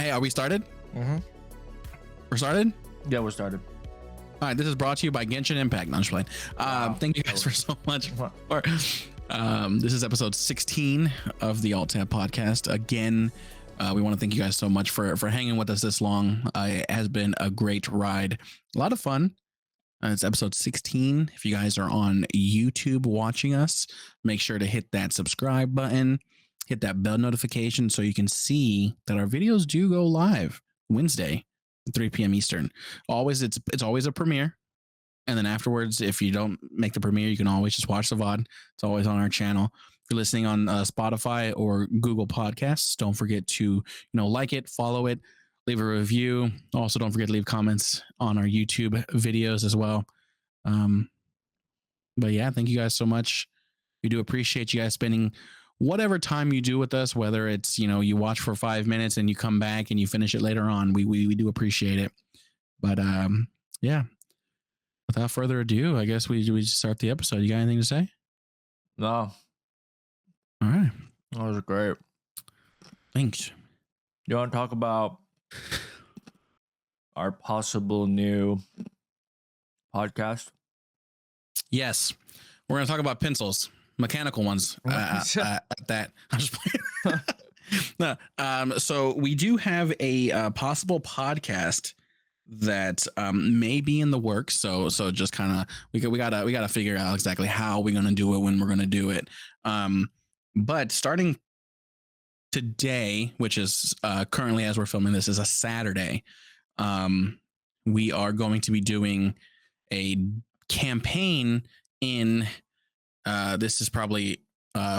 Hey, are we started? Mm-hmm. We're started? Yeah, we're started. All right, this is brought to you by Genshin Impact. No, I'm just playing. Wow. Thank you guys for so much. This is episode 16 of the Alt Tab podcast. Again, we want to thank you guys so much for hanging with us this long. It has been a great ride. A lot of fun. It's episode 16. If you guys are on YouTube watching us, make sure to hit that subscribe button, hit that bell notification so you can see that our videos do go live Wednesday at 3 p.m. Eastern. It's always a premiere. And then afterwards, if you don't make the premiere, you can always just watch the VOD. It's always on our channel. If you're listening on Spotify or Google Podcasts, don't forget to like it, follow it, leave a review. Also, don't forget to leave comments on our YouTube videos as well. But yeah, thank you guys so much. We do appreciate you guys spending whatever time you do with us, whether it's, you watch for 5 minutes and you come back and you finish it later on. We do appreciate it. But yeah, without further ado, I guess we start the episode. You got anything to say? No. All right. That was great. Thanks. You want to talk about our possible new podcast? Yes. We're going to talk about pencils, mechanical ones. That I'm just playing. No, so we do have a possible podcast that may be in the works. So just kind of we gotta figure out exactly how we're gonna do it, when we're gonna do it. But starting today, which is currently as we're filming this, is a Saturday. We are going to be doing a campaign in this is probably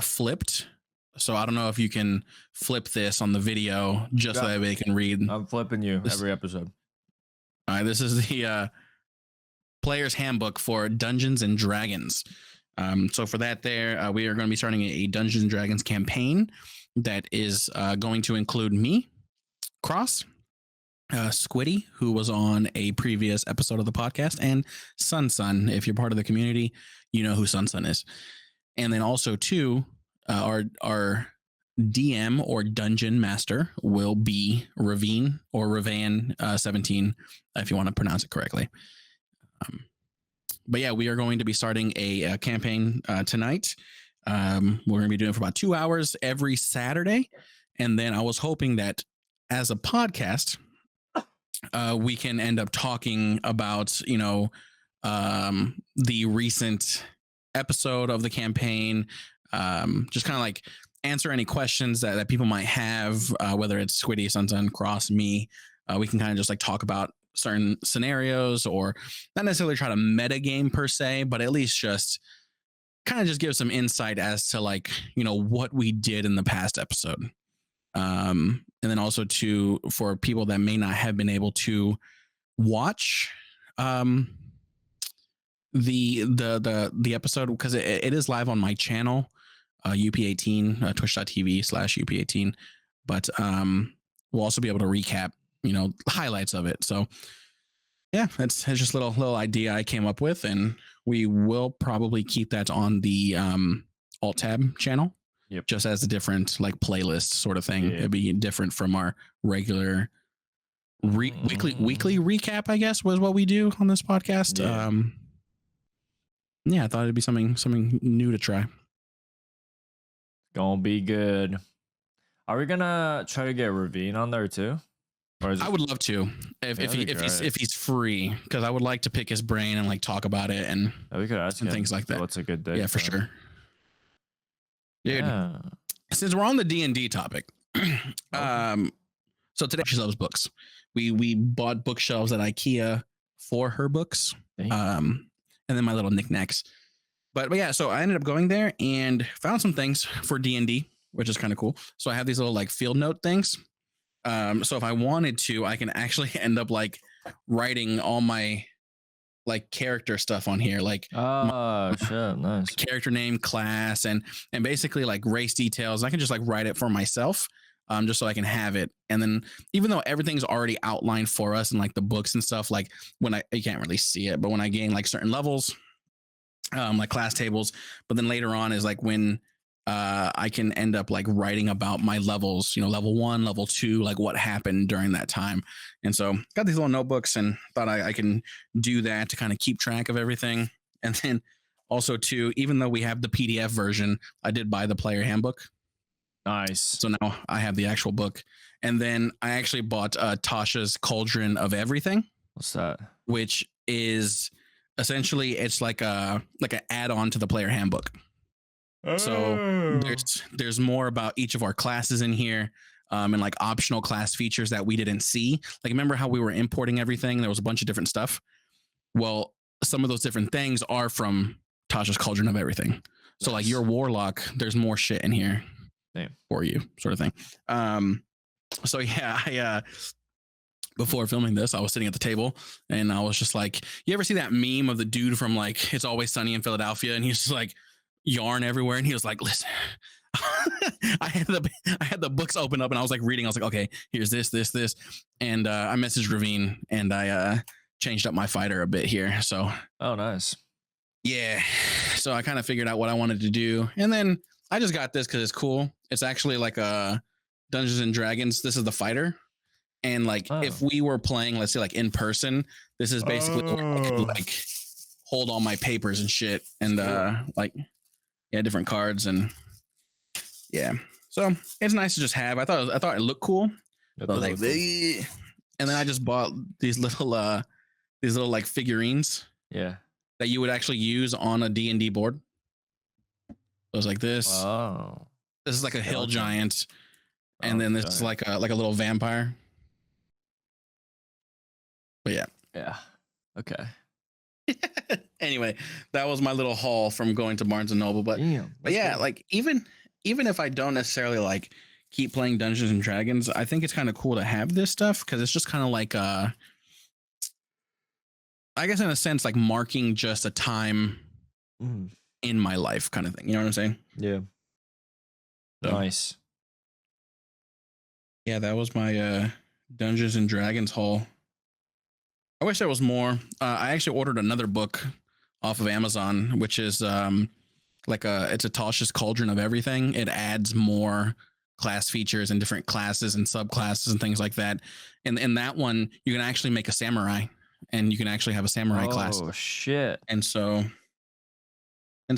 flipped. So I don't know if you can flip this on the video just so that they can read. I'm flipping you every episode. All right, this is the player's handbook for Dungeons and Dragons. So for that we are going to be starting a Dungeons and Dragons campaign that is going to include me, Cross, Squiddy, who was on a previous episode of the podcast, and Sun. If you're part of the community, you know who Sun is. And then also too, our DM or dungeon master will be Ravine or Ravan 17, if you want to pronounce it correctly. But yeah, we are going to be starting a campaign tonight. We're going to be doing it for about 2 hours every Saturday. And then I was hoping that as a podcast, we can end up talking about, the recent episode of the campaign, just kind of like answer any questions that people might have, whether it's Squiddy, Sun, Cross, me. We can kind of just like talk about certain scenarios, or not necessarily try to meta game per se, but at least just kind of just give some insight as to like, what we did in the past episode. And then also for people that may not have been able to watch the episode, because it is live on my channel, UP18, twitch.tv/UP18. But we'll also be able to recap, highlights of it. So yeah, it's just a little idea I came up with, and we will probably keep that on the Alt Tab channel. Yep. Just as a different like playlist sort of thing. Yeah. It'd be different from our regular weekly recap, I guess, was what we do on this podcast. Yeah, I thought it'd be something new to try. Gonna be good. Are we gonna try to get Ravine on there too? Or is I would love to if he's free, because I would like to pick his brain and like talk about it and we could ask and things like that. What's a good day? Yeah, for sure. Dude, yeah. Since we're on the D&D topic, so today she loves books. We bought bookshelves at IKEA for her books, and then my little knickknacks. But yeah, so I ended up going there and found some things for D&D, which is kind of cool. So I have these little like field note things. So if I wanted to, I can actually end up like writing all my like character stuff on here, like shit, nice character name, class, and basically like race details. I can just like write it for myself, just so I can have it. And then even though everything's already outlined for us in like the books and stuff, like when you can't really see it, but when I gain like certain levels, like class tables, but then later on is like when I can end up like writing about my levels, level 1, level 2, like what happened during that time. And so got these little notebooks and thought I can do that to kind of keep track of everything. And then also too, even though we have the PDF version, I did buy the player handbook. Nice. So now I have the actual book. And then I actually bought Tasha's Cauldron of Everything. What's that? Which is essentially, it's like an add-on to the player handbook. So there's more about each of our classes in here, and like optional class features that we didn't see. Like, remember how we were importing everything? There was a bunch of different stuff. Well, some of those different things are from Tasha's Cauldron of Everything. So like your warlock, there's more shit in here for you, sort of thing. So yeah, I before filming this, I was sitting at the table and I was just like, you ever see that meme of the dude from like It's Always Sunny in Philadelphia, and he's just like yarn everywhere, and he was like, listen, I had the books open up and I was like reading. I was like, okay, here's this, and I messaged Ravine and I changed up my fighter a bit here. So nice. Yeah, so I kind of figured out what I wanted to do, and then I just got this because it's cool. It's actually like a Dungeons and Dragons. This is the fighter, and like if we were playing, let's say like in person, this is basically where I could like hold all my papers and shit, and like. Yeah, different cards, and yeah, so it's nice to just have. I thought it looked cool. I was like, and then I just bought these little like figurines. Yeah, that you would actually use on a D&D board. So it's like this. Oh, this is like a hill giant, and then this is like a little vampire. But yeah, okay. Anyway, that was my little haul from going to Barnes and Noble. But yeah, cool. Like even if I don't necessarily like keep playing Dungeons and Dragons, I think it's kind of cool to have this stuff because it's just kind of like I guess in a sense like marking just a time in my life kind of thing. You know what I'm saying? Yeah. So, nice. Yeah, that was my Dungeons and Dragons haul. I wish there was more. I actually ordered another book off of Amazon, which is it's a Tasha's Cauldron of Everything. It adds more class features and different classes and subclasses and things like that. And in that one, you can actually make a samurai, and you can actually have a samurai class. Oh shit! And so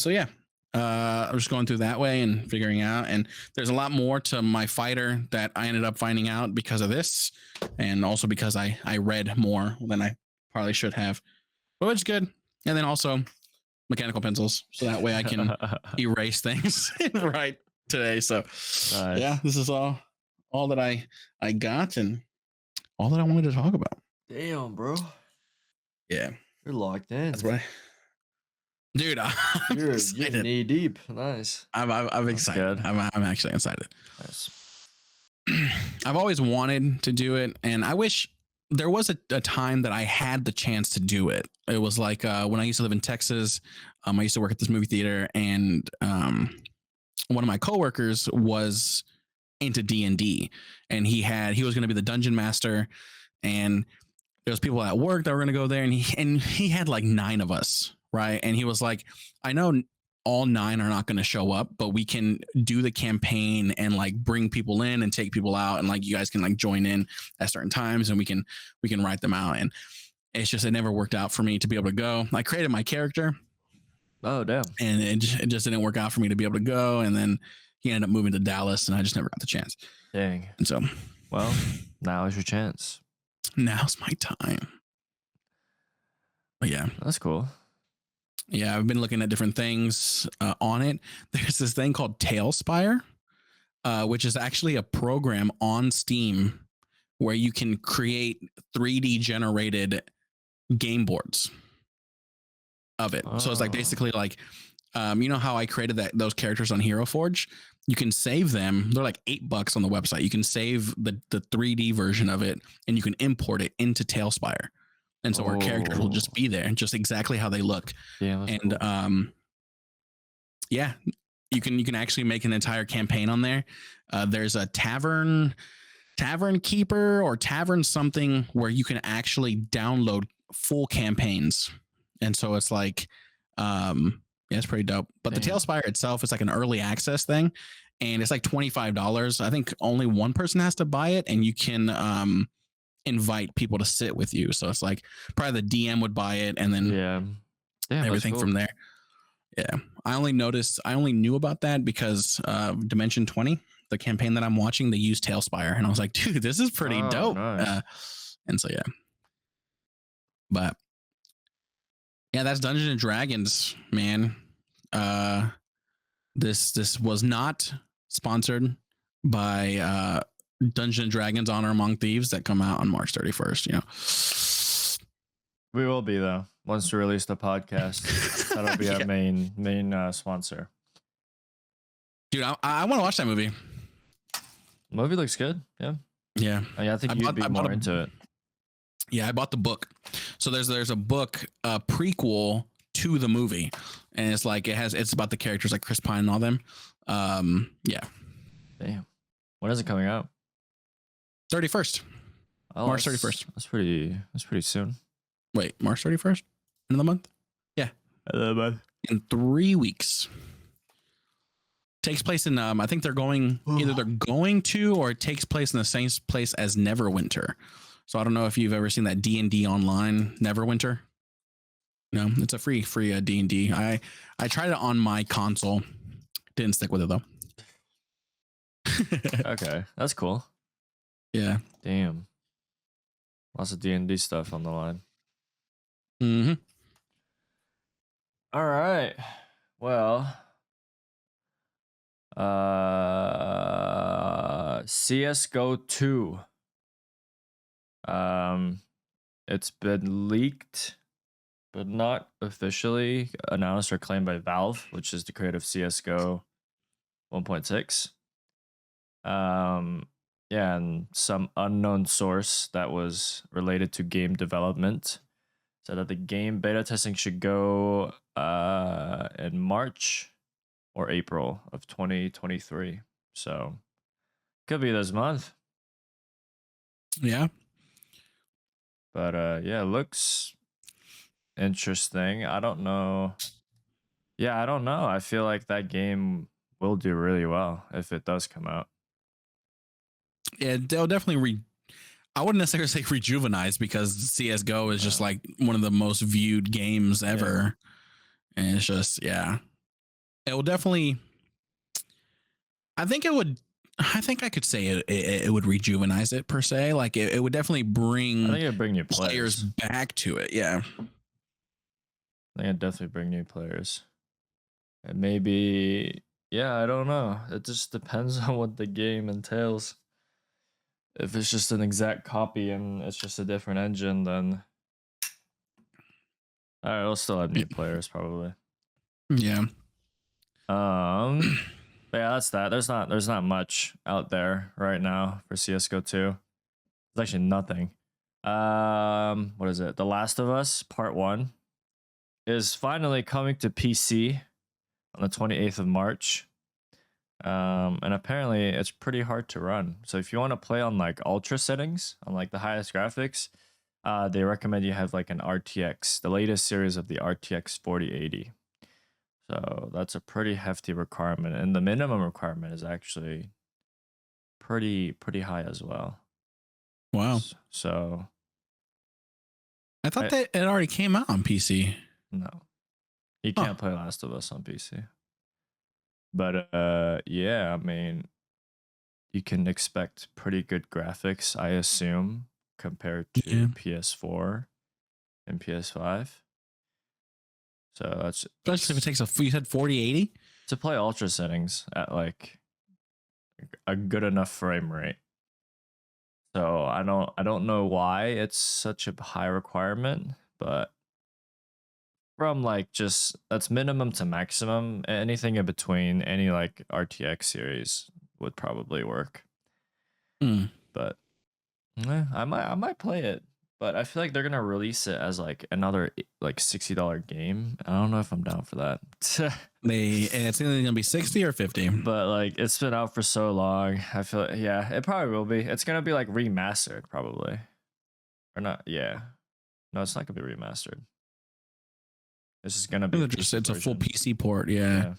yeah. I'm just going through that way and figuring out, and there's a lot more to my fighter that I ended up finding out because of this, and also because I read more than I probably should have, but it's good. And then also mechanical pencils, so that way I can erase things right today. So nice. Yeah, this is all that I got and all that I wanted to talk about. Damn, bro. Yeah, you're locked in. That's right. Dude, you're knee deep. Nice. I'm excited. I'm actually excited. Nice. I've always wanted to do it, and I wish there was a time that I had the chance to do it. It was like when I used to live in Texas. I used to work at this movie theater, and one of my coworkers was into D&D, and he was going to be the dungeon master, and there was people at work that were going to go there, and he had like 9 of us. Right. And he was like, I know all 9 are not going to show up, but we can do the campaign and like bring people in and take people out. And like, you guys can like join in at certain times, and we can write them out. And it's just, it never worked out for me to be able to go. I created my character. Oh, damn. And it just didn't work out for me to be able to go. And then he ended up moving to Dallas, and I just never got the chance. Dang. And so, well, now is your chance. Now's my time. But yeah, that's cool. Yeah, I've been looking at different things on it. There's this thing called Tailspire, which is actually a program on Steam where you can create 3D generated game boards of it. Oh. So it's like basically like, you know how I created those characters on Hero Forge? You can save them. They're like $8 on the website. You can save the 3D version of it, and you can import it into Tailspire. And so our characters will just be there, just exactly how they look. Yeah, and cool. Yeah, you can actually make an entire campaign on there. There's a tavern keeper or tavern something where you can actually download full campaigns. And so it's like Yeah, it's pretty dope. But the Damn. Tailspire itself is like an early access thing, and it's like $25. I think only one person has to buy it, and you can invite people to sit with you. So it's like probably the DM would buy it, and then Yeah. Damn, everything that's from cool. there. Yeah, I only knew about that because Dimension 20, the campaign that I'm watching, they use Tailspire, and I was like, dude, this is pretty Oh, dope. nice. And so yeah, but yeah, that's Dungeons and Dragons, man. This was not sponsored by Dungeons and Dragons Honor Among Thieves that come out on March 31st. You know, We will be though once we release the podcast. That'll be our main sponsor. Dude, I want to watch that movie. Movie looks good. Yeah. Yeah, I think you'd be more into it. Yeah, I bought the book. So there's a book, prequel to the movie, and it's about the characters like Chris Pine and all them. Yeah. Damn. When is it coming out? 31st. Oh, March 31st. That's pretty soon. Wait, March 31st? End of the month? Yeah. In 3 weeks. Takes place in I think they're going to, or it takes place in the same place as Neverwinter. So I don't know if you've ever seen that D&D online Neverwinter. No, it's a free D&D. I tried it on my console. Didn't stick with it though. Okay, that's cool. Yeah. Damn. Lots of D&D stuff on the line. Mm-hmm. All right. Well, CS:GO 2. It's been leaked, but not officially announced or claimed by Valve, which is the creator of CS:GO 1.6. Yeah, and some unknown source that was related to game development said that the game beta testing should go in March or April of 2023. So could be this month. Yeah. But yeah, it looks interesting. I don't know. Yeah, I don't know. I feel like that game will do really well if it does come out. Yeah, they'll definitely I wouldn't necessarily say rejuvenize, because CSGO is just like one of the most viewed games ever. Yeah. And it's just, yeah. It will definitely, I think I could say it would rejuvenize it per se. Like it would definitely bring, I think it'd bring new players back to it. Yeah. I think it'd definitely bring new players. And maybe, yeah, I don't know. It just depends on what the game entails. If it's just an exact copy and it's just a different engine, then we'll still have new players probably. Yeah. But yeah, that's that. There's not much out there right now for CS:GO 2. There's actually nothing. What is it? The Last of Us Part 1 is finally coming to PC on the 28th of March. And apparently it's pretty hard to run. So if you want to play on like ultra settings, on like the highest graphics, they recommend you have like an RTX, the latest series of the RTX 4080. So that's a pretty hefty requirement, and the minimum requirement is actually pretty high as well. Wow. So I thought that it already came out on PC. No, you can't play Last of Us on PC. But yeah, I mean, you can expect pretty good graphics, I assume, compared to PS4 and PS5. So that's, especially if it takes you said 4080 to play ultra settings at like a good enough frame rate. So I don't know why it's such a high requirement, but from like just that's minimum to maximum, anything in between, any like RTX series would probably work. But I might play it, but I feel like they're gonna release it as like another like $60 game. I don't know if I'm down for that. It's either gonna be 60 or 50. But like it's been out for so long. I feel like, yeah, it probably will be. It's gonna be like remastered probably, or not? Yeah, no, it's not gonna be remastered. It's just gonna be It's a full PC port. Yeah.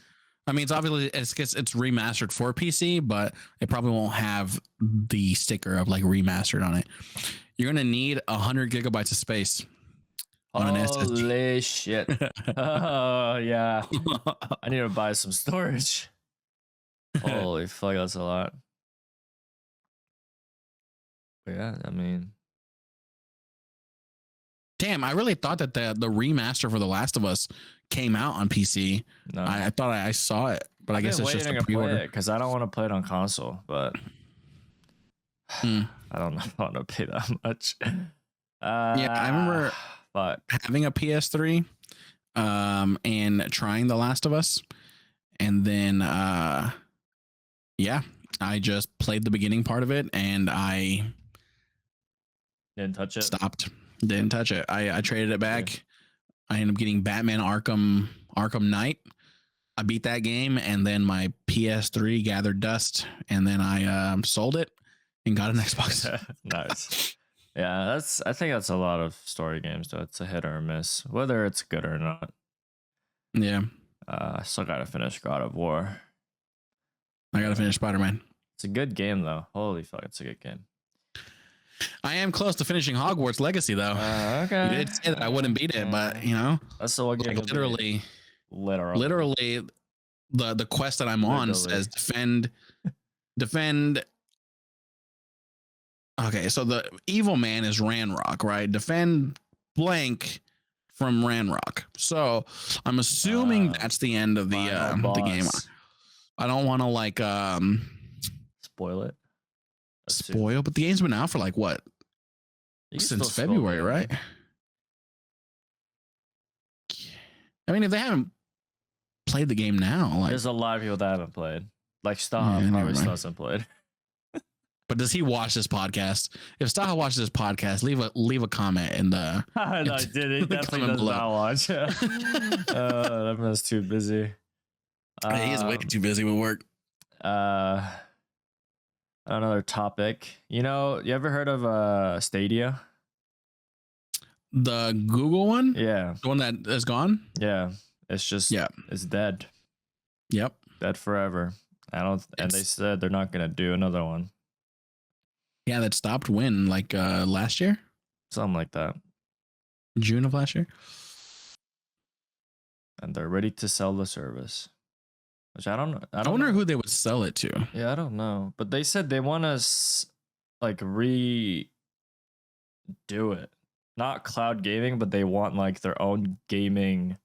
I mean, it's obviously it's remastered for PC, but it probably won't have the sticker of like remastered on it. You're gonna need 100 gigabytes of space on an SSD. Holy shit! Oh yeah, I need to buy some storage. Holy fuck, that's a lot. But yeah, I mean, damn, I really thought that the remaster for The Last of Us came out on PC. no. I thought I saw it, but I guess it's just a pre-order. Because I don't want to play it on console, but I don't want to pay that much. Yeah, I remember having a PS3 and trying The Last of Us, and then yeah, I just played the beginning part of it and I didn't touch it. Didn't touch it. I traded it back. Yeah. I ended up getting Batman Arkham Knight. I beat that game, and then my PS3 gathered dust, and then I sold it and got an Xbox. Nice. Yeah, I think that's a lot of story games, though. It's a hit or a miss, whether it's good or not. Yeah. I still gotta finish God of War. I gotta finish Spider-Man. It's a good game, though. Holy fuck, it's a good game. I am close to finishing Hogwarts Legacy, though. Okay. You did say that I wouldn't beat it, but you know, that's the one game. Like, literally, the quest that I'm on says defend. Okay, so the evil man is Ranrock, right? Defend blank from Ranrock. So I'm assuming that's the end of the game. I don't want to like spoil it. But the game's been out for like what? Since February, right? I mean, if they haven't played the game now, like there's a lot of people that haven't played. Like Staha probably still hasn't played. But does he watch this podcast? If Staha watches this podcast, leave a comment in the. No, I did. He definitely does not watch. That man's too busy. He is way too busy with work. Another topic. You ever heard of Stadia? The Google one? Yeah. The one that is gone? Yeah. It's just it's dead. Yep. Dead forever. And they said they're not gonna do another one. Yeah, that stopped when? Like last year? Something like that. June of last year? And they're ready to sell the service. Which I don't know. I wonder who they would sell it to. Yeah, I don't know. But they said they want to like redo it. Not cloud gaming, but they want like their own gaming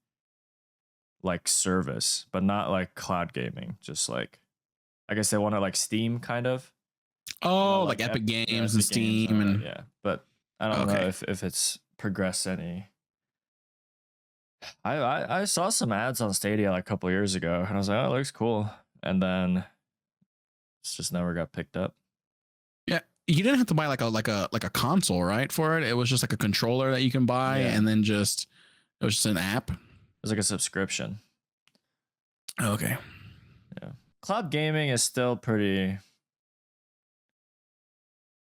like service, but not like cloud gaming. Just like, I guess they want it like Steam kind of. Oh, like Epic Games and Steam and yeah. But I don't know if it's progressed any. I saw some ads on Stadia like a couple years ago, and I was like, oh, it looks cool. And then it's just never got picked up. Yeah, you didn't have to buy like a console, right? For it, it was just like a controller that you can buy, and then it was just an app. It was like a subscription. Okay. Yeah, cloud gaming is still pretty.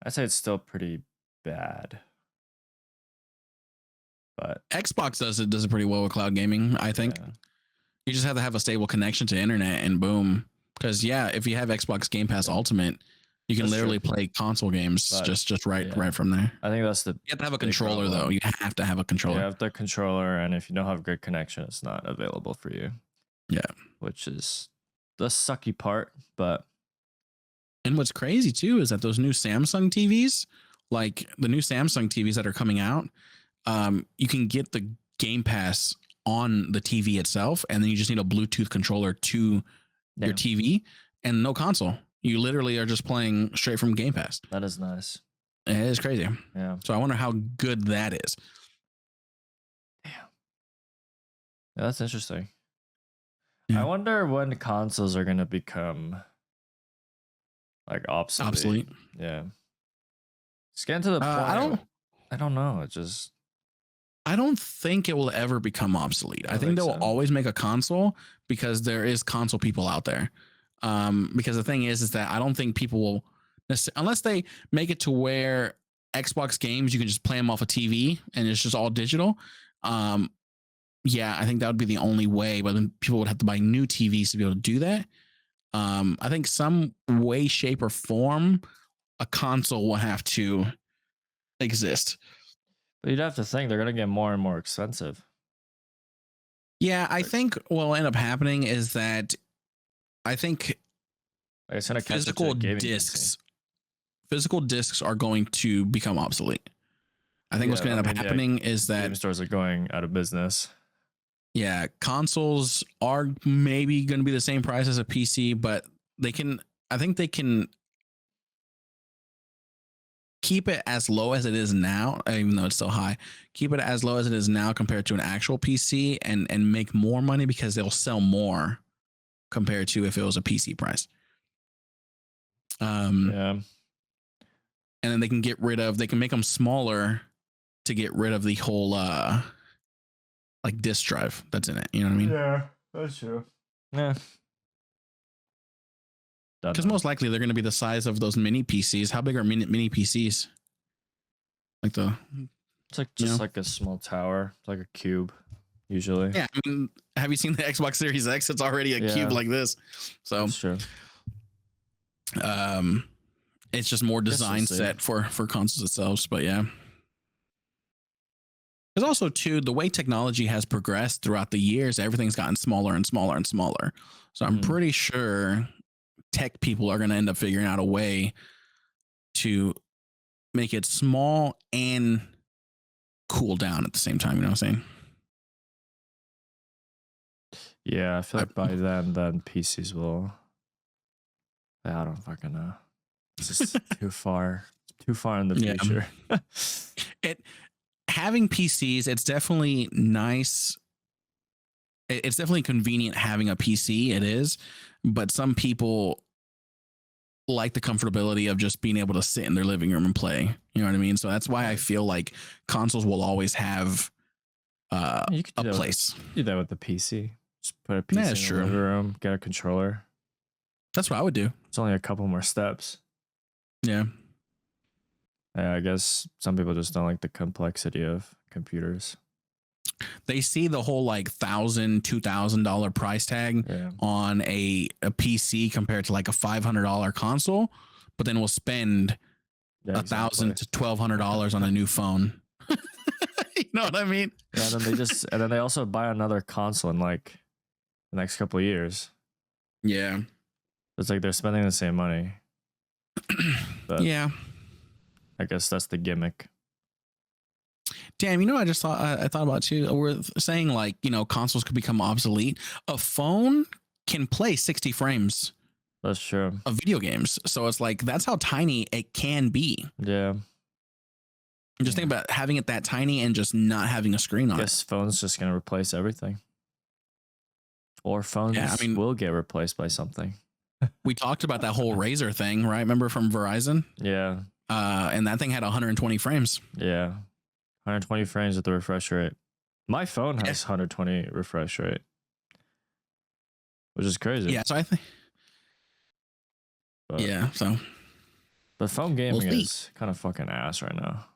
I'd say it's still pretty bad. But Xbox does it pretty well with cloud gaming, I think. Yeah. You just have to have a stable connection to internet and boom. Because if you have Xbox Game Pass Ultimate, you can literally play console games just right from there. I think that's you have to have a controller though. You have to have a controller. You have the controller, and if you don't have good connection, it's not available for you. Yeah. Which is the sucky part, but and what's crazy too is that those new Samsung TVs, like the new Samsung TVs that are coming out, you can get the Game Pass on the TV itself, and then you just need a Bluetooth controller to your TV and no console. You literally are just playing straight from Game Pass. That is nice. It is crazy. Yeah. So I wonder how good that is. Damn. Yeah, that's interesting. Yeah. I wonder when consoles are going to become like obsolete. Yeah. It's getting to the point. I don't know. It just. I don't think it will ever become obsolete. I think they will always make a console because there is console people out there. Because the thing is that I don't think people will unless they make it to where Xbox games, you can just play them off a TV and it's just all digital. yeah, I think that would be the only way. But then people would have to buy new TVs to be able to do that. I think some way, shape, or form, a console will have to exist. But you'd have to think they're gonna get more and more expensive. Yeah, I think what will end up happening is that I think Like, it's gonna catch up to physical a gaming discs, physical discs are going to become obsolete. I think what's going to end up happening is PC. that Game stores are going out of business. yeah, consoles are maybe going to be the same price as a PC, but I think they can keep it as low as it is now, even though it's still high. Keep it as low as it is now compared to an actual PC, and make more money because they'll sell more compared to if it was a PC price. Yeah. And then they can make them smaller to get rid of the whole like disk drive that's in it. You know what I mean? Yeah, that's true. Yeah. Because most likely they're going to be the size of those mini PCs. How big are mini PCs? Like it's like just like a small tower, it's like a cube, usually. Yeah, I mean, have you seen the Xbox Series X? It's already a cube like this. So that's true. It's just more design set for consoles itself. But yeah. Because also too, the way technology has progressed throughout the years, everything's gotten smaller and smaller and smaller. So I'm pretty sure tech people are going to end up figuring out a way to make it small and cool down at the same time. You know what I'm saying? Yeah, I feel like by then PCs will. I don't fucking know. It's just too far in the future. Having PCs, it's definitely nice. It's definitely convenient having a PC. It is, but some people like the comfortability of just being able to sit in their living room and play. You know what I mean? So that's why I feel like consoles will always have you could a place. Do that with the PC. Just put a PC in the living room, get a controller. That's what I would do. It's only a couple more steps. Yeah. Yeah, I guess some people just don't like the complexity of computers. They see the whole like $1,000, $2,000 price tag on a PC compared to like a $500 console, but then we'll spend $1,000 to $1,200 on a new phone. You know what I mean? Yeah, and then they also buy another console in like the next couple of years. Yeah, it's like they're spending the same money. But yeah, I guess that's the gimmick. Damn, you know, I thought about too. We're saying like, you know, consoles could become obsolete. A phone can play 60 frames. That's true. Of video games. So it's like, that's how tiny it can be. Yeah. Just think about having it that tiny and just not having a screen on it. Guess phone's just going to replace everything. Or phones will get replaced by something. We talked about that whole Razer thing, right? Remember from Verizon? Yeah. And that thing had 120 frames. Yeah. 120 frames with the refresh rate. My phone has 120 refresh rate, which is crazy. Yeah, so I think. But phone gaming is kind of fucking ass right now.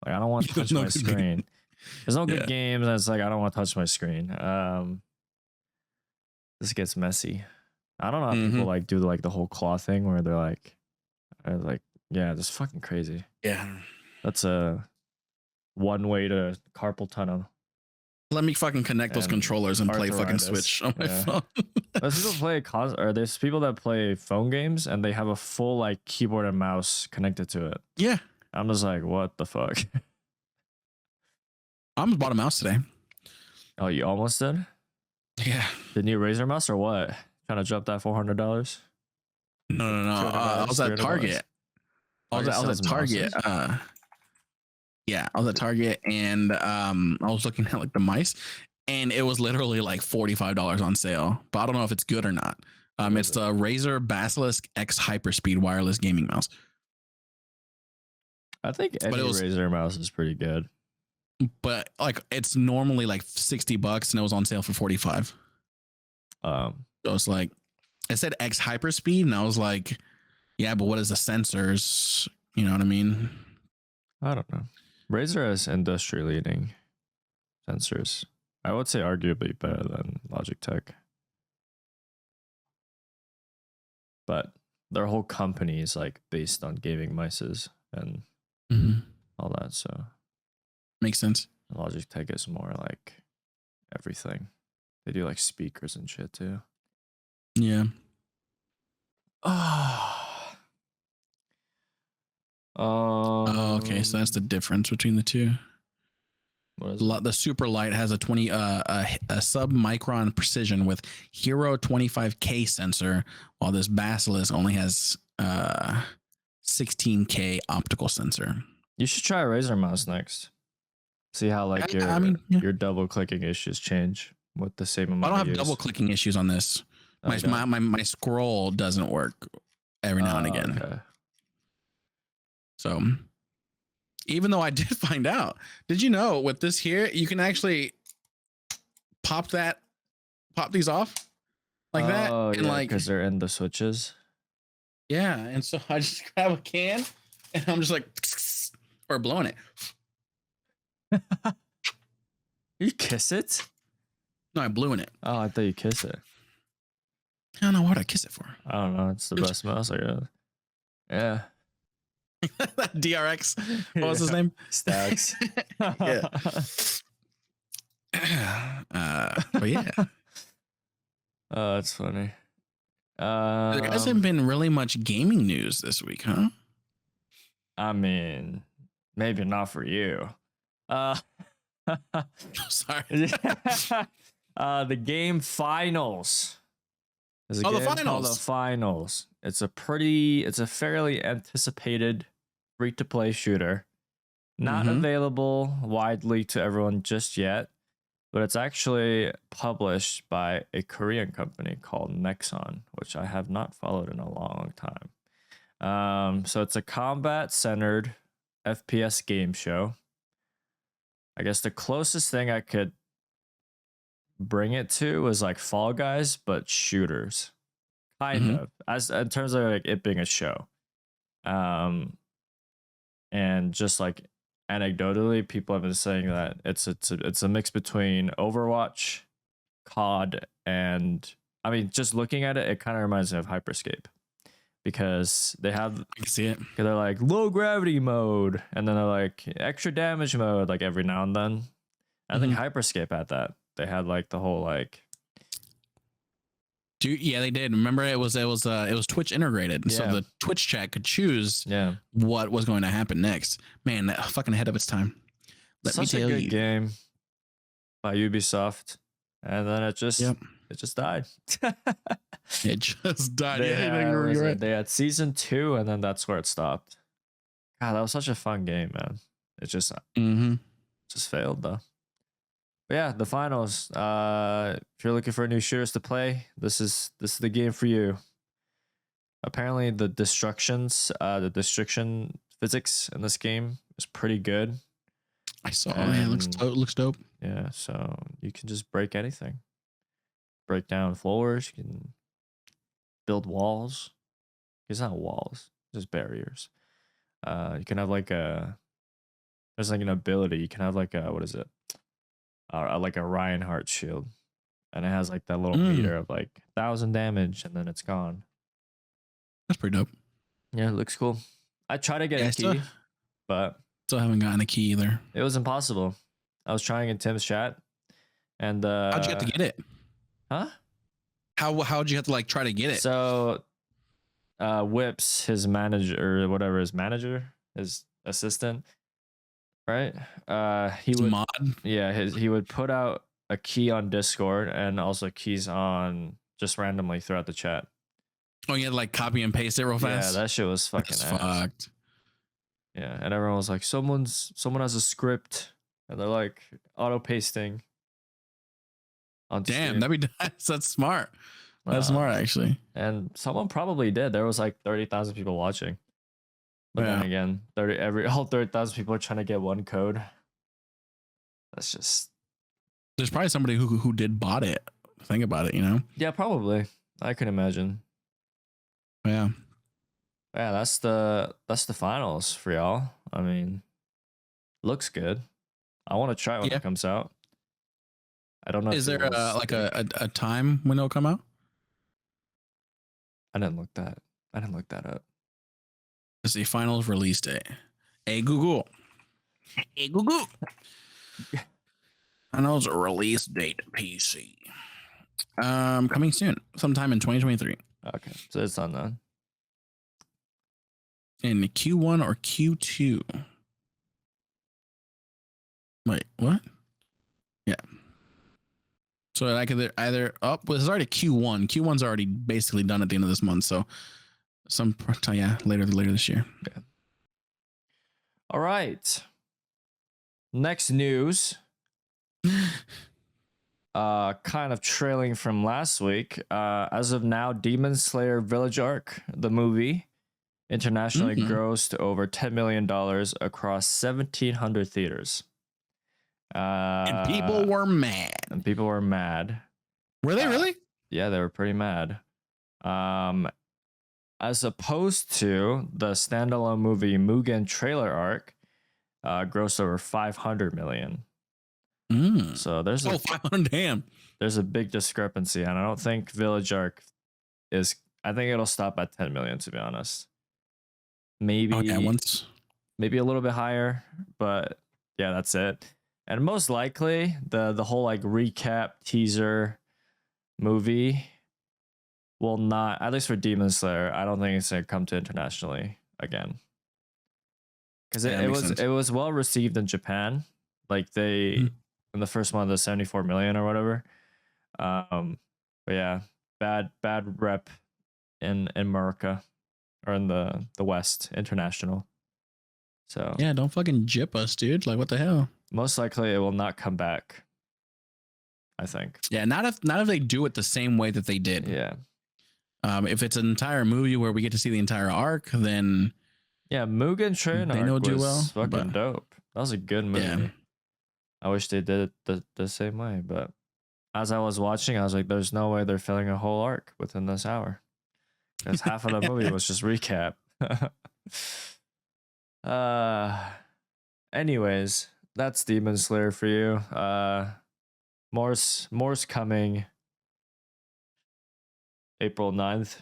Like, I don't want to touch my screen. There's no good games, and it's like I don't want to touch my screen. This gets messy. I don't know how people like do like the whole claw thing where they're like, yeah, just fucking crazy. Yeah, that's a one way to carpal tunnel. Let me fucking connect those controllers and play fucking Switch on my phone. There's people that play phone games and they have a full like keyboard and mouse connected to it. Yeah. I'm just like, what the fuck? I almost bought a mouse today. Oh, you almost did? Yeah. The new Razer mouse or what? Trying to drop that $400? No. I was at Target. I was at Target. Yeah, I was at Target and I was looking at like the mice and it was literally like $45 on sale. But I don't know if it's good or not. It's the Razer Basilisk X Hyperspeed wireless gaming mouse. I think any Razer mouse is pretty good. But like it's normally like $60 and it was on sale for 45. So it's like it said X Hyperspeed and I was like, yeah, but what is the sensors? You know what I mean? I don't know. Razer has industry leading sensors. I would say arguably better than Logitech. But their whole company is like based on gaming mices and all that. So makes sense. Logitech is more like everything. They do like speakers and shit too. Yeah. Oh, okay. So that's the difference between the two. What is it? The super light has a 20 a sub micron precision with Hero 25K sensor, while this Basilisk only has 16K optical sensor. You should try a Razer mouse next. See how like your double clicking issues change with the same amount. I don't have double clicking issues on this. My scroll doesn't work every now and again. Okay. So even though I did find out, did you know with this here, you can actually pop these off like that? Oh, and yeah, because they're in the switches. Yeah. And so I just grab a can and I'm just like, or blowing it. You kiss it? No, I blew in it. Oh, I thought you kiss it. I don't know what I kiss it for. I don't know. It's the best mouse I got. Yeah. That DRX. What was his name? Stacks. Yeah. But yeah. Oh, that's funny. There hasn't been really much gaming news this week, huh? I mean, maybe not for you. Sorry. The game Finals. There's a game the Finals. called the Finals. It's a fairly anticipated free-to-play shooter. Not available widely to everyone just yet, but it's actually published by a Korean company called Nexon, which I have not followed in a long time. So it's a combat-centered FPS game show. I guess the closest thing I could bring it to was like Fall Guys, but shooters, kind of, as in terms of like it being a show. And just like anecdotally, people have been saying that it's a mix between Overwatch, COD, and I mean, just looking at it, it kind of reminds me of Hyperscape, because they have, I can see it. they're like low gravity mode, and then they're like extra damage mode, like every now and then. I think Hyperscape had that. They had like the whole like. Yeah, they did. Remember, it was Twitch integrated, so the Twitch chat could choose what was going to happen next. Man, that fucking ahead of its time. Let me tell you, such a good game by Ubisoft, and then it just died. It just died. You're right. They had season 2, and then that's where it stopped. God, that was such a fun game, man. It just just failed though. But yeah, the Finals. If you're looking for new shooters to play, this is the game for you. Apparently, the destruction physics in this game is pretty good. I saw. It looks dope. Yeah, so you can just break anything. Break down floors. You can build walls. It's not walls, just barriers. You can have like there's like an ability. You can have like what is it? Like a Reinhardt shield, and it has like that little meter of like 1,000 damage, and then it's gone. That's pretty dope. Yeah, it looks cool. I tried to get a key, but still haven't gotten a key either. It was impossible. I was trying in Tim's chat, and how'd you have to get it? Huh? How'd you have to like try to get it? So, Whips, his manager or whatever, his assistant. Right, he would mod. Yeah, he would put out a key on Discord and also keys on just randomly throughout the chat. Oh, you had to like copy and paste it real fast. Yeah, that shit was fucking fucked. Yeah, and everyone was like, someone has a script, and they're like auto pasting. Damn, that's smart. That's smart actually. And someone probably did. There was like 30,000 people watching. But then again, all 30,000 people are trying to get one code. That's just. There's probably somebody who did bought it. Think about it, you know? Yeah, probably. I can imagine. Yeah. Yeah, that's the Finals for y'all. I mean, looks good. I want to try it when it comes out. I don't know. Is if there it will like stick. a time when it'll come out? I didn't look that. I didn't look that up. Let's see, finals release date. Hey Google. Hey Google. Finals release date PC. Coming soon, sometime in 2023. Okay, so it's on the. In Q1 or Q2. Wait, what? Yeah. So I could either up. Well, it's already Q1. Q1's already basically done at the end of this month. So later this year. Yeah. All right. Next news. Kind of trailing from last week. As of now, Demon Slayer Village Arc, the movie, internationally grossed over $10 million across 1,700 theaters. And people were mad. Were they really? Yeah, they were pretty mad. As opposed to the standalone movie Mugen trailer arc, grossed over 500 million. So there's 500. Damn. There's a big discrepancy, and I don't think Village Arc is. I think it'll stop at 10 million, to be honest. Maybe maybe a little bit higher, but yeah, that's it. And most likely, the whole like recap teaser movie will not, at least for Demon Slayer, I don't think it's gonna come to internationally again. Because it was well received in Japan. Like they in the first one, the 74 million or whatever. But yeah, bad rep in America or in the West international. So yeah, don't fucking jip us, dude. Like what the hell? Most likely it will not come back, I think. Yeah, not if they do it the same way that they did. Yeah. If it's an entire movie where we get to see the entire arc, then yeah, Mugen Train arc do was well, fucking dope. That was a good movie. Yeah. I wish they did it the same way, but as I was watching, I was like, "There's no way they're filling a whole arc within this hour." Because half of the movie was just recap. Anyways, that's Demon Slayer for you. More's coming April 9th.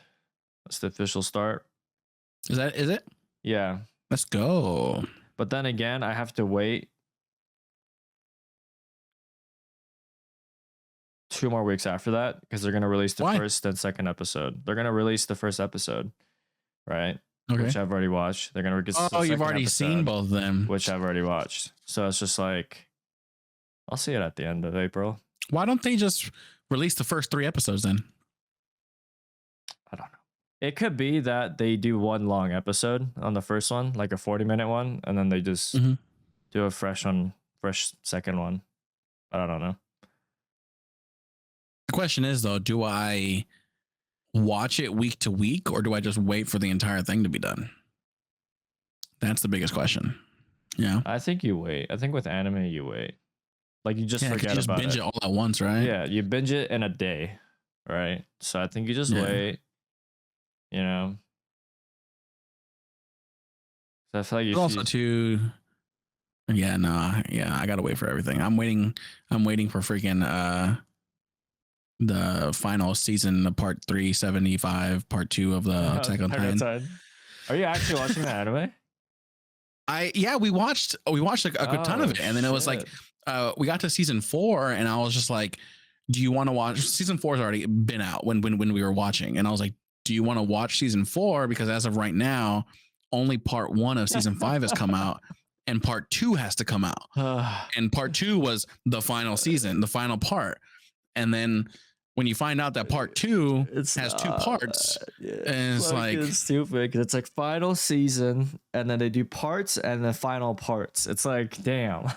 That's the official start. Is it? Yeah. Let's go. But then again, I have to wait 2 more weeks after that because they're gonna release the first and second episode. They're gonna release the first episode, right? Okay. Which I've already watched. They're gonna release. Oh, you've already seen both of them, which I've already watched. So it's just like, I'll see it at the end of April. Why don't they just release the first 3 episodes then? I don't know. It could be that they do one long episode on the first one, like a 40-minute one, and then they just do a fresh second one. But I don't know. The question is though, do I watch it week to week or do I just wait for the entire thing to be done? That's the biggest question. Yeah. I think you wait. I think with anime you wait. Like you just forget you just about binge it all at once, right? Yeah, you binge it in a day, right? So I think you just wait. You know. So I feel like you also too. Yeah, no, yeah, I gotta wait for everything. I'm waiting for freaking the final season of part 375, part 2 of the Attack on Titan. Are you actually watching the anime? We watched a good ton of it, and then it was like we got to season 4, and I was just like, "Do you want to watch?" Season 4 has already been out when we were watching, and I was like, "Do you want to watch season 4?" Because as of right now, only part 1 of season 5 has come out, and part 2 has to come out, and part 2 was the final season, the final part, and then when you find out that part 2 has 2 parts, and it's like stupid because it's like final season and then they do parts and then final parts. It's like, damn.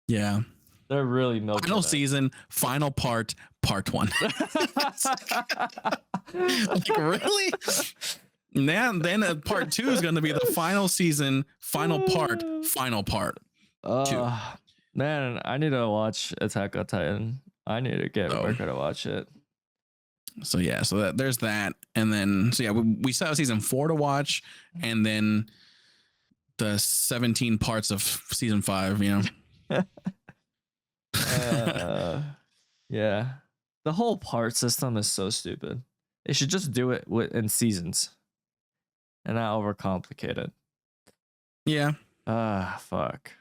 Yeah, they're really milking final season, final part, part 1. Like, really? Then part 2 is going to be the final season, final part, final part. 2. Man, I need to watch Attack on Titan. I need to get Rebecca to watch it. So yeah, so there's that, and then we still have season 4 to watch, and then the 17 parts of season 5. You know. Yeah. The whole part system is so stupid. They should just do it in seasons and not overcomplicate it. Yeah. Fuck.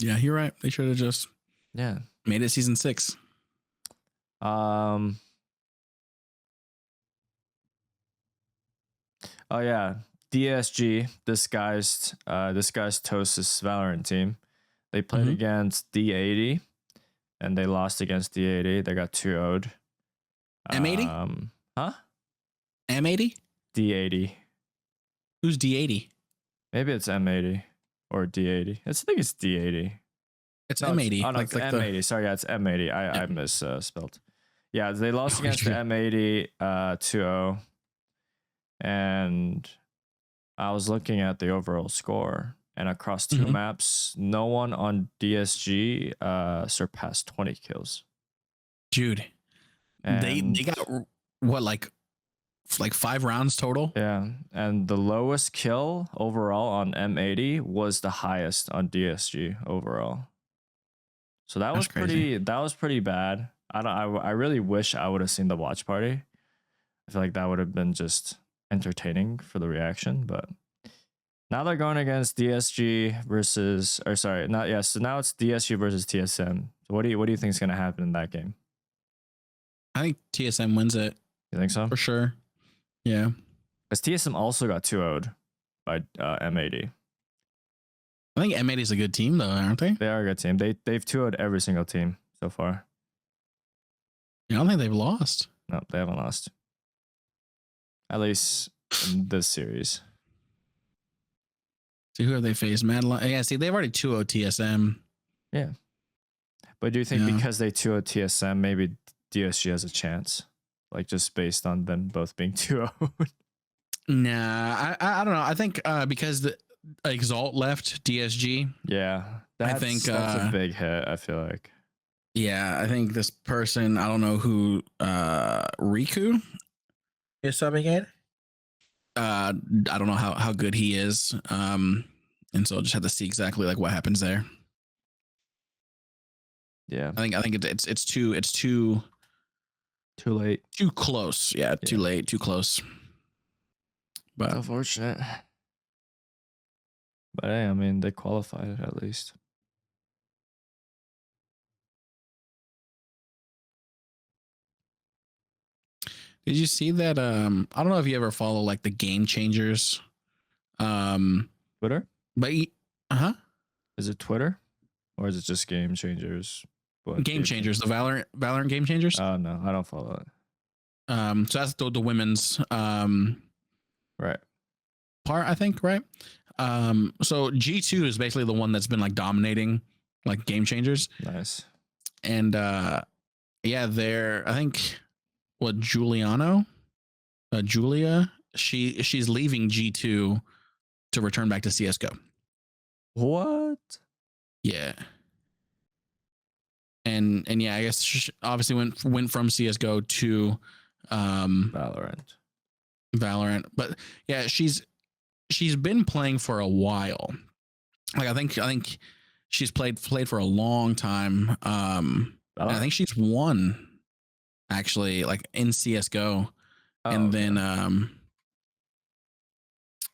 Yeah, you're right. They should have just Yeah. made it season 6. Oh yeah. DSG disguised Toast's Valorant team. They played Mhm. against D80 and they lost against D80. They got 2-0'd. M80? Huh? M80? D80. Who's D80? Maybe it's M80 or D80. I think it's D80. It's No, M80. no, it's M80. Sorry, yeah, it's M80. I misspelled. Yeah, they lost against the M80 2-0. And I was looking at the overall score, and across 2 maps, no one on DSG surpassed 20 kills. Dude, they got what, like 5 rounds total? Yeah, and the lowest kill overall on M80 was the highest on DSG overall. So that was pretty bad. I really wish I would have seen the watch party. I feel like that would have been just entertaining for the reaction, but now they're going against DSG versus, or sorry, not yes. So now it's DSG versus TSM. So what do you think is going to happen in that game? I think TSM wins it. You think so? For sure. Yeah. Because TSM also got 2-0'd by M80. I think M80 is a good team though, aren't they? They are a good team. They've 2-0'd every single team so far. Yeah, I don't think they've lost. No, they haven't lost. At least in this series. See, who have they faced? Madeline. Yeah, see, they've already 2-0 TSM. Yeah. But do you think because they 2-0 TSM, maybe DSG has a chance? Like just based on them both being 2-0? Nah, I don't know. I think because the Exalt left DSG. Yeah. I think that's a big hit, I feel like. Yeah, I think this person, I don't know who Riku is subbing in. I don't know how good he is. And so I'll just have to see exactly like what happens there. Yeah. I think it's too late. Too close. Yeah, too late, too close. But unfortunate. But hey, I mean, they qualified at least. did you see that? I don't know if you ever follow like the Game Changers. Twitter? But Is it Twitter? Or is it just Game Changers? What, Game Changers, the Valorant Game Changers? Oh no, I don't follow it. So that's the women's right part, I think, right? So G2 is basically the one that's been like dominating like Game Changers. Nice. And yeah, they're, I think what Julia, she's leaving G2 to return back to CS:GO. What? Yeah. And yeah, I guess she obviously went from CS:GO to Valorant. But yeah, she's been playing for a while. Like I think she's played for a long time. I think she's won actually like in CS:GO, and then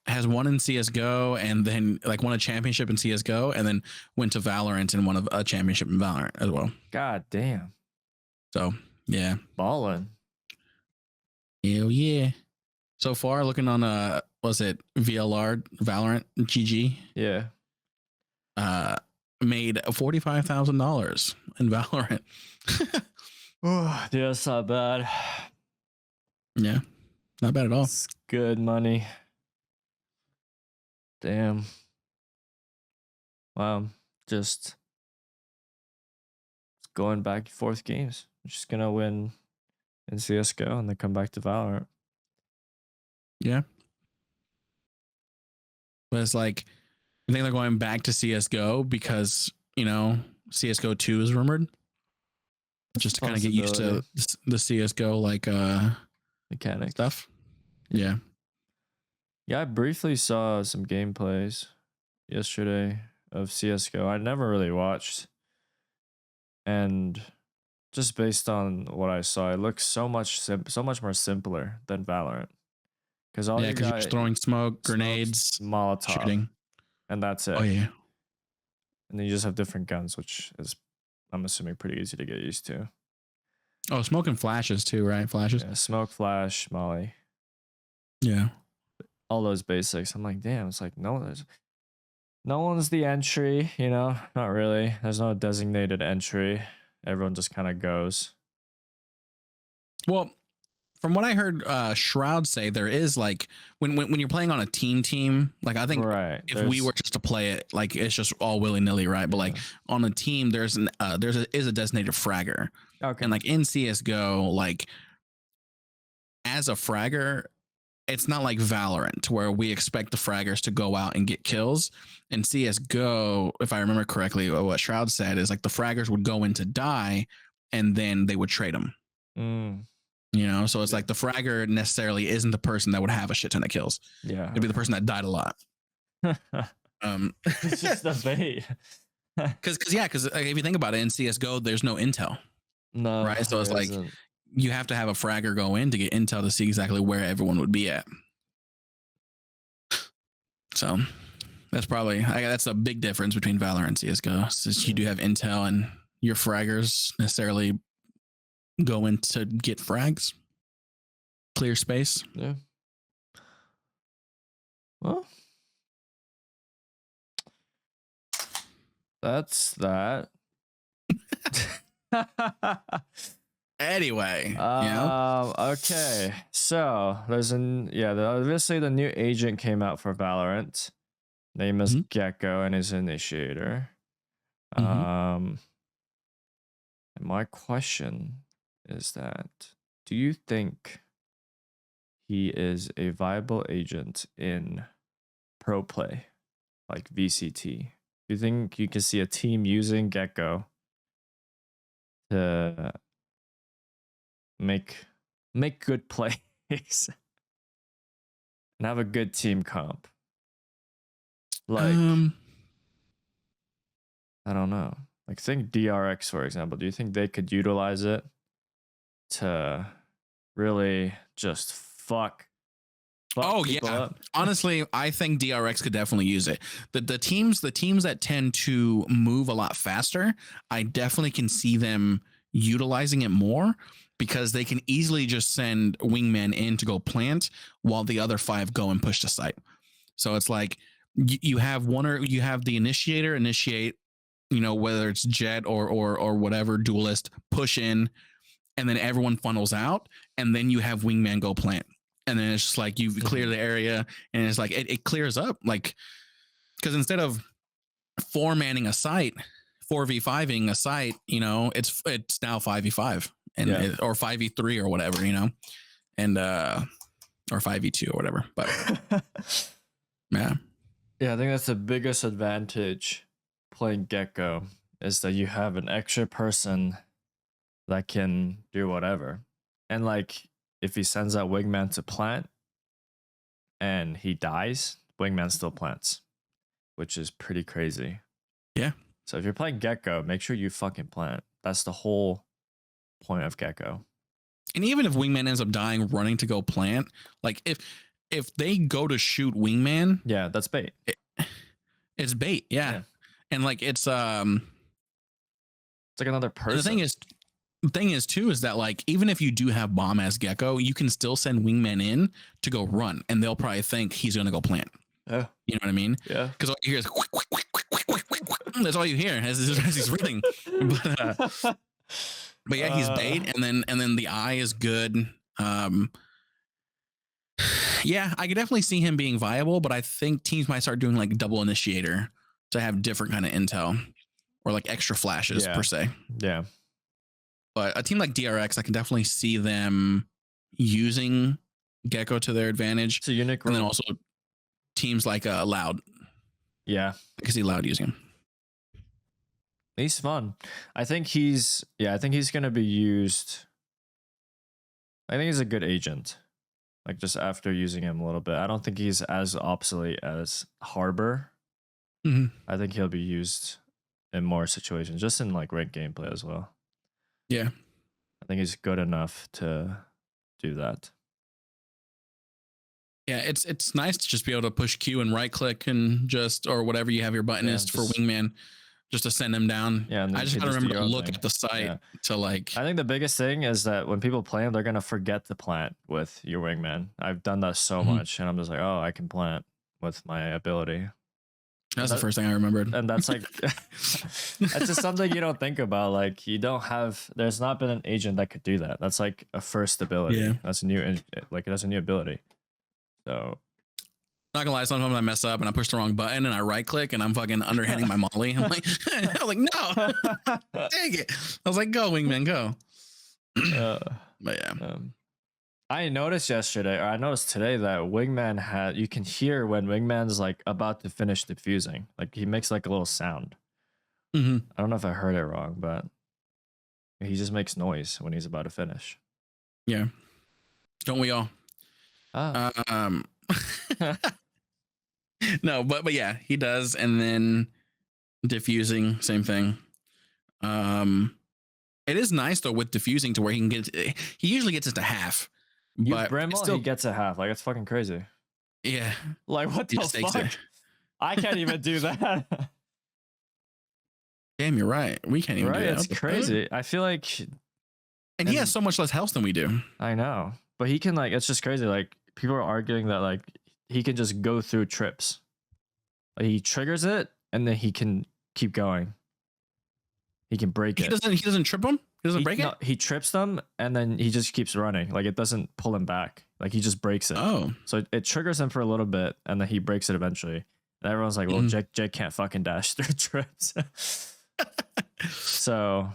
has won in CS:GO, and then like won a championship in CS:GO, and then went to Valorant and won a championship in Valorant as well. God damn. So yeah, ballin'. Hell yeah. So far, looking on was it VLR Valorant GG? Yeah. Made $45,000 in Valorant. Oh, dude, that's not bad. Yeah, not bad at all. It's good money. Damn. Wow. Just going back and forth games. I'm just gonna win in CS:GO and then come back to Valorant. Yeah. But it's like, I think they're going back to CS:GO because, you know, CS:GO 2 is rumored. Just to kind of get used to the CS:GO like mechanic stuff. Yeah. Yeah, I briefly saw some gameplays yesterday of CS:GO. I never really watched And just based on what I saw, it looks so much more simpler than Valorant. Because all Yeah, you because you're got just throwing smoke, smoke, grenades, Molotov, shooting. and that's Oh it. yeah. And then you just have different guns, which is, I'm assuming, pretty easy to get used to. Oh, smoke and flashes too, right? Flashes. Yeah, smoke, flash, molly, Yeah. all those basics. I'm like, damn. It's like no one's the entry, you know? Not really. There's no designated entry. Everyone just kind of goes. Well, from what I heard Shroud say, there is like when you're playing on a team, like I think Right. if we were just to play it, like it's just all willy nilly, right? But like on a team, there's a designated fragger, Okay. and like in CS:GO, like as a fragger, it's not like Valorant where we expect the fraggers to go out and get kills. In CS:GO, if I remember correctly, what Shroud said is like the fraggers would go in to die, and then they would trade them. Mm, You know, so it's like the fragger necessarily isn't the person that would have a shit ton of kills. yeah. It'd be the person that died a lot. It's just the bait. Because if you think about it, in CS:GO, there's no intel, No. right? So it's there like isn't. you have to have a fragger go in to get intel to see exactly where everyone would be at. So that's that's a big difference between Valorant and CS:GO. Since you do have intel and your fraggers necessarily go in to get frags, clear space. Yeah. Well, that's that. Anyway, okay. So there's obviously the new agent came out for Valorant. Name is Gekko and his initiator. And my question is that, do you think he is a viable agent in pro play, like VCT? Do you think you can see a team using Gekko to make good plays and have a good team comp? Like, I don't know. Like, think DRX, for example. Do you think they could utilize it to really just fuck oh people yeah. up? Honestly, I think DRX could definitely use it. The teams that tend to move a lot faster, I definitely can see them utilizing it more because they can easily just send wingman in to go plant while the other 5 go and push the site. So it's like you have you have the initiator initiate, you know, whether it's jet or whatever duelist push in, and then everyone funnels out, and then you have wingman go plant, and then it's just like you clear the area, and it's like it clears up, like because instead of 4-manning a site, 4v5ing a site, you know, it's now 5v5 and or 5v3 or whatever, you know, and or 5v2 or whatever, but yeah. I think that's the biggest advantage playing Gekko is that you have an extra person that can do whatever. And like if he sends out wingman to plant and he dies, wingman still plants, which is pretty crazy. Yeah. So if you're playing Gekko, make sure you fucking plant. That's the whole point of Gekko. And even if wingman ends up dying running to go plant, like if they go to shoot wingman, yeah, that's bait. It's bait, yeah. And like it's like another person. The thing is too is that like even if you do have bomb as Gekko, you can still send wingman in to go run, and they'll probably think he's gonna go plant. Yeah, you know what I mean? Yeah, because all you hear is quick, quick, quick, quick, quick, quick, quick, quick. That's all you hear as he's running. But yeah, he's bait, and then the eye is good. Yeah, I could definitely see him being viable, but I think teams might start doing like double initiator to have different kind of intel or like extra flashes per se. Yeah. But a team like DRX, I can definitely see them using Gekko to their advantage. It's a unique role. And then also teams like Loud. Yeah. I can see Loud using him. He's fun. I think he's going to be used. I think he's a good agent. Like just after using him a little bit. I don't think he's as obsolete as Harbor. Mm-hmm. I think he'll be used in more situations, just in like ranked gameplay as well. Yeah. I think he's good enough to do that. Yeah, it's nice to just be able to push Q and right click and just, or whatever you have your button is for wingman, just to send him down. Yeah, and I just gotta remember to look at the site to like. I think the biggest thing is that when people play him, they're gonna forget to plant with your wingman. I've done that so much, and I'm just like, oh, I can plant with my ability. That's the first thing I remembered. And that's like, that's just something you don't think about. Like, you don't have, there's not been an agent that could do that. That's like a first ability. Yeah. That's a new, like, that's a new ability. So, not gonna lie, sometimes I mess up and I push the wrong button and I right click and I'm fucking underhanding my molly. I'm like, no, dang it. I was like, go wingman, go. But yeah. I noticed yesterday, or I noticed today, that wingman had, you can hear when wingman's like about to finish diffusing. Like, he makes like a little sound. I don't know if I heard it wrong, but he just makes noise when he's about to finish. Yeah. Don't we all? No, but yeah, he does. And then diffusing, same thing. It is nice though with diffusing to where he can get it, he usually gets it to half. But still, he gets a half. Like, it's fucking crazy. Yeah. Like, what the fuck? I can't even do that. Damn, you're right. We can't even do that. It's crazy. I feel like, and he has so much less health than we do. I know, but he can, like, it's just crazy. Like, people are arguing that like he can just go through trips. Like, he triggers it and then he can keep going. He can break it. He doesn't trip him? He doesn't break it? No, he trips them and then he just keeps running. Like, it doesn't pull him back. Like, he just breaks it. Oh. So it triggers him for a little bit and then he breaks it eventually. And everyone's like, well, Jake can't fucking dash through trips. So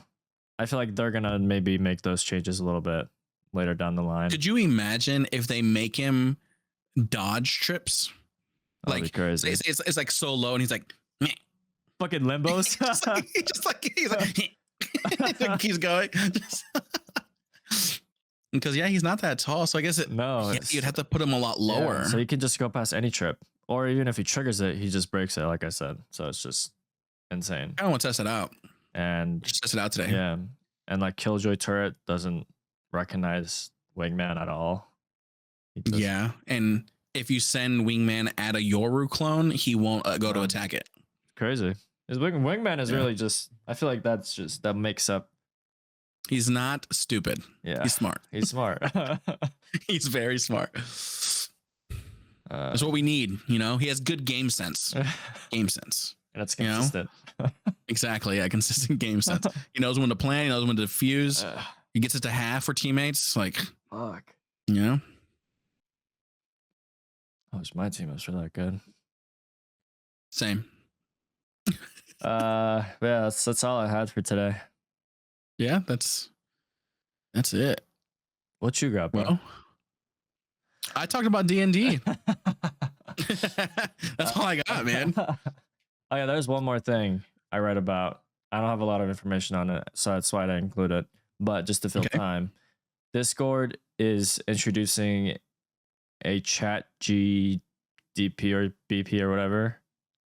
I feel like they're gonna maybe make those changes a little bit later down the line. Could you imagine if they make him dodge trips? That'd be crazy. It's like so low and he's like, meh. Fucking limbos. He's going. Because he's not that tall, so I guess you'd have to put him a lot lower. Yeah, so he can just go past any trip, or even if he triggers it, he just breaks it. Like I said, so it's just insane. I want to test it out. And just test it out today. Yeah, and like Killjoy turret doesn't recognize wingman at all. Yeah, and if you send wingman at a Yoru clone, he won't go to attack it. Crazy. His wingman is really just. I feel like that makes up. He's not stupid. Yeah, he's smart. He's smart. He's very smart. That's what we need. He has good game sense. Game sense. And it's consistent. Exactly. Yeah, consistent game sense. He knows when to plan. He knows when to defuse. He gets it to half for teammates. Like, fuck. I wish my team was really that good. Same. Yeah, that's all I had for today. Yeah, that's it. What you got, bro? Well, I talked about D&D. That's all I got, man. Oh yeah, there's one more thing I read about. I don't have a lot of information on it, so that's why I didn't include it. But just to fill time, Discord is introducing a chat GDP or BP or whatever,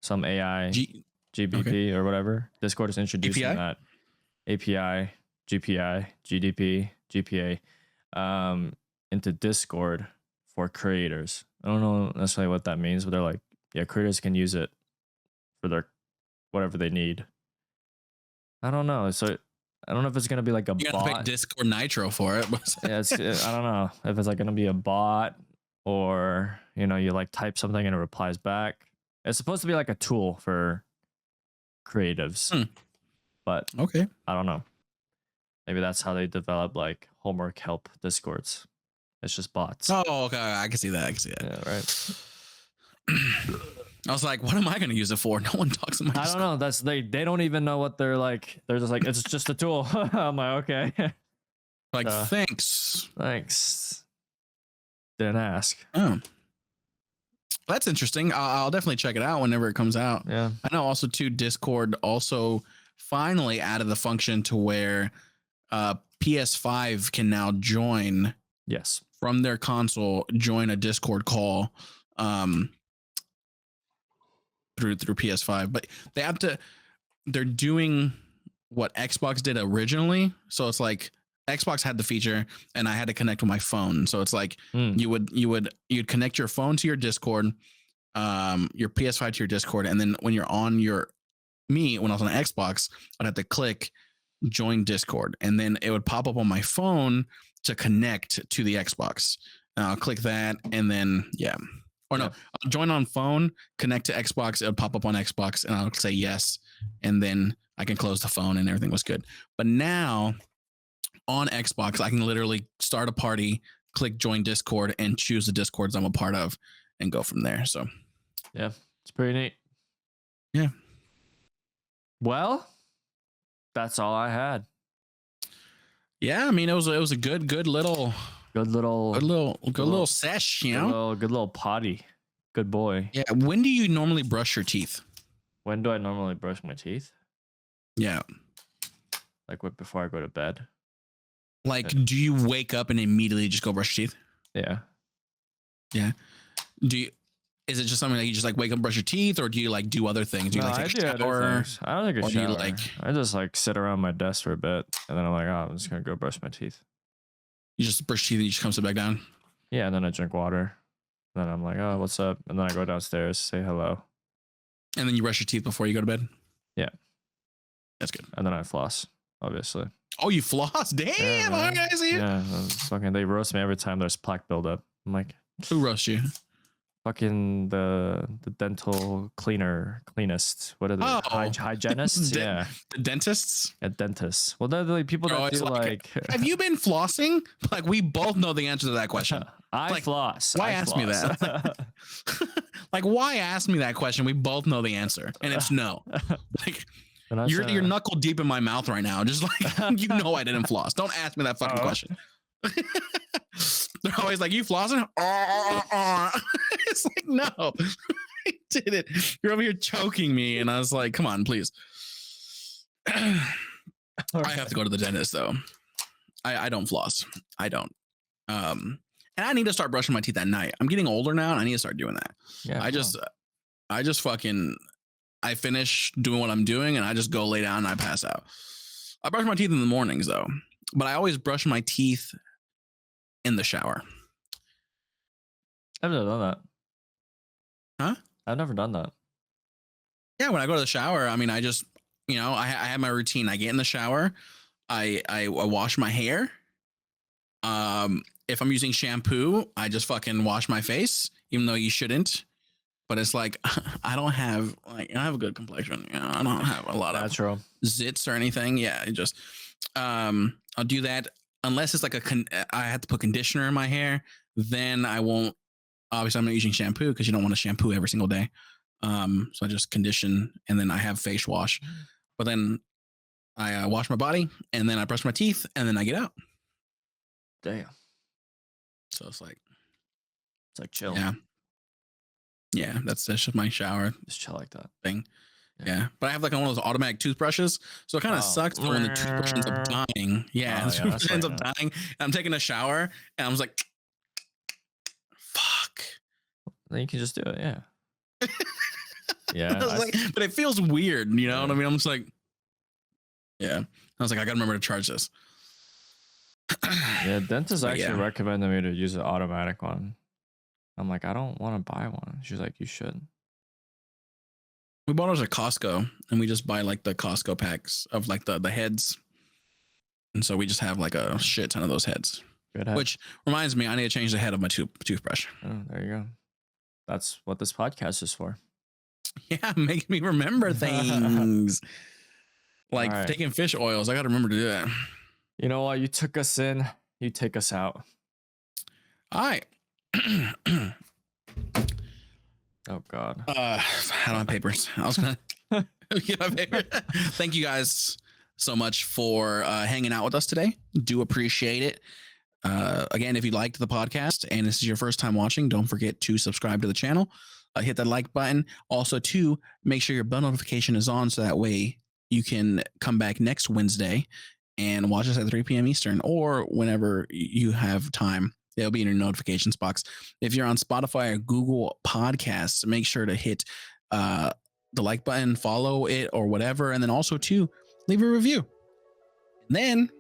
some AI GBP or whatever. Discord is introducing that API, GPI, GDP, GPA into Discord for creators. I don't know necessarily what that means, but they're like, yeah, creators can use it for their whatever they need. I don't know. So I don't know if it's gonna be like a bot. You gotta pick Discord Nitro for it. Yeah, I don't know if it's like gonna be a bot or you like type something and it replies back. It's supposed to be like a tool for creatives, but I don't know. Maybe that's how they develop like homework help Discords. It's just bots. Oh, okay. I can see that. Yeah, right. I was like, what am I going to use it for? No one talks to my I don't know. That's they don't even know what they're like. They're just like, it's just a tool. I'm like, okay. Like, thanks. Didn't ask. Oh. That's interesting. I'll definitely check it out whenever it comes out. Yeah. I know also too, Discord also finally added the function to where PS5 can now join. Yes. From their console, join a Discord call through PS5. But they have to, they're doing what Xbox did originally. So it's like Xbox had the feature and I had to connect with my phone. So it's like you'd connect your phone to your Discord, your PS5 to your Discord, and then when you're on when I was on Xbox, I'd have to click join Discord, and then it would pop up on my phone to connect to the Xbox. I'll click that, and then I'll join on phone, connect to Xbox. It'll pop up on Xbox, and I'll say yes, and then I can close the phone, and everything was good. But now on Xbox, I can literally start a party, click join Discord, and choose the Discords I'm a part of, and go from there. So yeah, it's pretty neat. Yeah. Well, that's all I had. Yeah, I mean, it was a good little sesh, you know, good little potty. Good boy. Yeah. When do you normally brush your teeth? When do I normally brush my teeth? Yeah. Like before I go to bed. Like, do you wake up and immediately just go brush your teeth? Yeah. Yeah. Is it just something that you just like wake up and brush your teeth, or do you like do other things? Do you like take a shower? I don't take a shower. I just like sit around my desk for a bit, and then I'm like, I'm just gonna go brush my teeth. You just brush your teeth and you just come sit back down? Yeah, and then I drink water. And then I'm like, oh, what's up? And then I go downstairs, say hello. And then you brush your teeth before you go to bed? Yeah. That's good. And then I floss, obviously. Oh, you floss? Damn, all right, I see you. Yeah, fucking, they roast me every time there's plaque buildup. I'm like, who roasts you? Fucking the dental cleanest. What are they? Hygienists? Yeah. The dentists? Yeah, dentists. Well, they're the people that do like have you been flossing? Like, we both know the answer to that question. I floss. Why ask me that? Like, why ask me that question? We both know the answer, and it's no. Like, you're knuckle deep in my mouth right now. Just like, you know I didn't floss. Don't ask me that fucking question. They're always like, you flossing? It's like, no, I did it. You're over here choking me. And I was like, come on, please. I have to go to the dentist though. I don't floss. I don't. And I need to start brushing my teeth at night. I'm getting older now and I need to start doing that. Yeah. I just fucking, I finish doing what I'm doing and I just go lay down and I pass out. I brush my teeth in the mornings though, but I always brush my teeth in the shower. I've never done that. Huh? I've never done that. Yeah, when I go to the shower, I mean, I just, I have my routine. I get in the shower, I wash my hair. If I'm using shampoo, I just fucking wash my face, even though you shouldn't. But it's like, I have a good complexion. I don't have a lot of zits or anything. Yeah, I'll do that unless it's like I have to put conditioner in my hair. Then I won't. Obviously, I'm not using shampoo because you don't want to shampoo every single day. So I just condition and then I have face wash. But then I wash my body and then I brush my teeth and then I get out. Damn. So it's like chill. Yeah, that's just my shower. Just chill like that thing. Yeah. But I have like one of those automatic toothbrushes. So it kind of sucks when the toothbrush ends up dying. Yeah, the toothbrush ends up dying. And I'm taking a shower and I was like, fuck. Then you can just do it. Yeah. Yeah. But it feels weird. You know what I mean? I'm just like, yeah. I was like, I got to remember to charge this. Yeah. Dentist actually recommended me to use an automatic one. I'm like, I don't want to buy one. She's like, you should. We bought ours at Costco and we just buy like the Costco packs of like the heads. And so we just have like a shit ton of those heads. Which reminds me, I need to change the head of my toothbrush. Oh, there you go. That's what this podcast is for. Yeah, make me remember things. Like taking fish oils. I got to remember to do that. You know what? You took us in, you take us out. All right. Oh God. I don't have papers. I was gonna get my paper. Thank you guys so much for hanging out with us today. Do appreciate it. Again, if you liked the podcast and this is your first time watching, don't forget to subscribe to the channel. Hit that like button. Also, to make sure your bell notification is on so that way you can come back next Wednesday and watch us at 3 p.m. Eastern or whenever you have time. They'll be in your notifications box. If you're on Spotify or Google Podcasts, make sure to hit the like button, follow it or whatever. And then also to leave a review. And then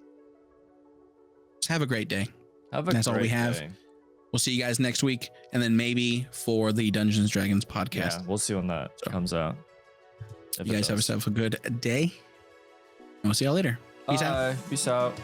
just have a great day. That's all we have. Day. We'll see you guys next week. And then maybe for the Dungeons Dragons podcast. Yeah, we'll see when that comes out. You guys have yourself a good day. And we'll see y'all later. Peace out. Peace out.